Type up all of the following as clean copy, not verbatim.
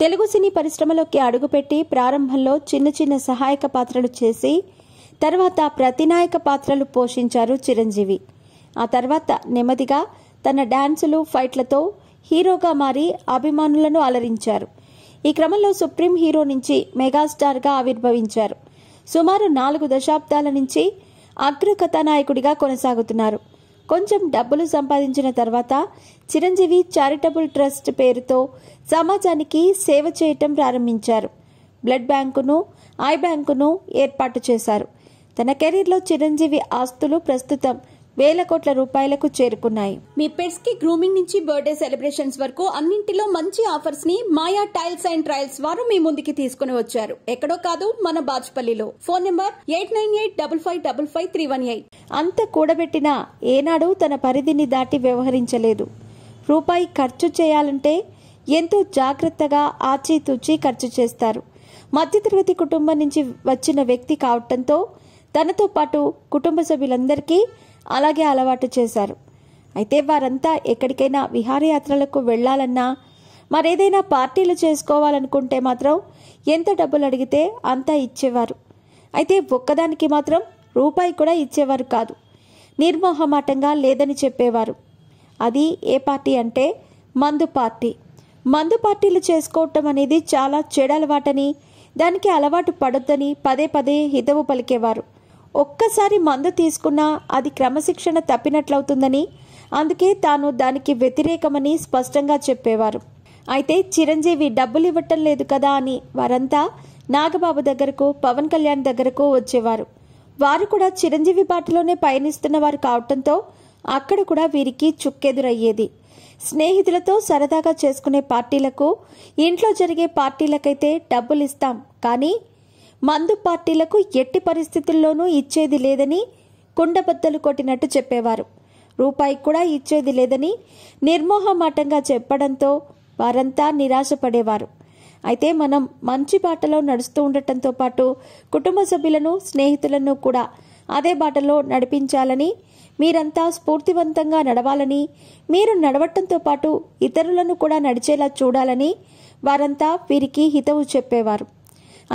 తెలుగు సినీ పరిశ్రమలోకి అడుగుపెట్టి ప్రారంభంలో చిన్న చిన్న సహాయక పాత్రలు చేసి తర్వాత ప్రతినాయక పాత్రలు పోషించారు చిరంజీవి. ఆ తర్వాత నెమ్మదిగా తన డాన్సులు, ఫైట్లతో హీరోగా మారి అభిమానులను అలరించారు. ఈ క్రమంలో సుప్రీం హీరో నుంచి మెగాస్టార్గా ఆవిర్భవించారు. సుమారు 4 దశాబ్దాల నుంచి అగ్ర కథానాయకుడిగా కొనసాగుతున్నారు. కొంచెం డబ్బులు సంపాదించిన తర్వాత చిరంజీవి చారిటబుల్ ట్రస్ట్ పేరుతో సమాజానికి సేవ చేయటం ప్రారంభించారు. బ్లడ్ బ్యాంకును, ఐ బ్యాంకును ఏర్పాటు చేశారు. తన కెరీర్లో చిరంజీవి ఆస్తులు ప్రస్తుతం వేల కోట్ల రూపాయలకు చేరుకున్నాయి. మీ పెట్స్ కి గ్రూమింగ్ నుంచి బర్త్డే సెలబ్రేషన్స్ వరకు అన్నింటిలో మంచి ఆఫర్స్ ని మాయా టైల్స్ అండ్ ట్రయల్స్ వారు మీ ముందుకి తీసుకుని వచ్చారు. ఎక్కడో కాదు, మన బాజ్పల్లిలో. Phone number 8985555318. అంత కూడబెట్టినా ఏనాడు తన పరిధిని దాటి వ్యవహరించలేదు. రూపాయి ఖర్చు చేయాలంటే ఎంతో జాగ్రత్తగా ఆచితూచి ఖర్చు చేస్తారు. మధ్యతరగతి కుటుంబం నుంచి వచ్చిన వ్యక్తి కావటంతో తనతో పాటు కుటుంబ సభ్యులందరికీ అలాగే అలవాటు చేశారు. అయితే వారంతా ఎక్కడికైనా విహారయాత్రలకు వెళ్లాలన్నా, మరేదైనా పార్టీలు చేసుకోవాలనుకుంటే మాత్రం ఎంత డబ్బులు అడిగితే అంతా ఇచ్చేవారు. అయితే ఒక్కదానికి మాత్రం రూపాయి కూడా ఇచ్చేవారు కాదు. నిర్మోహమాటంగా లేదని చెప్పేవారు. అది ఏ పార్టీ అంటే మందు పార్టీ. మందు పార్టీలు చేసుకోవటం అనేది చాలా చెడలవాటని, దానికి అలవాటు పడొద్దని పదే పదే హితవు పలికేవారు. ఒక్కసారి మందు తీసుకున్నా అది క్రమశిక్షణ తప్పినట్లవుతుందని, అందుకే తాను దానికి వ్యతిరేకమని స్పష్టంగా చెప్పేవారు. అయితే చిరంజీవి డబ్బులు ఇవ్వటం లేదు కదా అని వారంతా నాగబాబు దగ్గరకు, పవన్ కళ్యాణ్ దగ్గరకు వచ్చేవారు. వారు కూడా చిరంజీవి బాటలోనే పయనిస్తున్నవారు కావటంతో అక్కడ కూడా వీరికి చుక్కెదురయ్యేది. స్నేహితులతో సరదాగా చేసుకునే పార్టీలకు, ఇంట్లో జరిగే పార్టీలకైతే డబ్బులిస్తాం, కానీ మందు పార్టీలకు ఎట్టి పరిస్థితుల్లోనూ ఇచ్చేది లేదని కుండబద్దలు కొట్టినట్టు చెప్పేవారు. రూపాయి కూడా ఇచ్చేది లేదని నిర్మోహమాటంగా చెప్పడంతో వారంతా నిరాశపడేవారు. అయితే మనం మంచి బాటలో నడుస్తూ ఉండటంతో పాటు కుటుంబ సభ్యులను, స్నేహితులను కూడా అదే బాటలో నడిపించాలని, మీరంతా స్ఫూర్తివంతంగా నడవాలని, మీరు నడవటంతో పాటు ఇతరులను కూడా నడిచేలా చూడాలని వారంతా వీరికి హితవు చెప్పేవారు.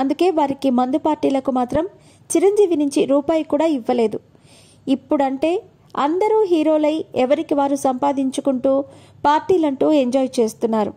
అందుకే వారికి మందు పార్టీలకు మాత్రం చిరంజీవి నుంచి రూపాయి కూడా ఇవ్వలేదు. ఇప్పుడంటే అందరూ హీరోలై ఎవరికి వారు సంపాదించుకుంటూ పార్టీలంటూ ఎంజాయ్ చేస్తున్నారు.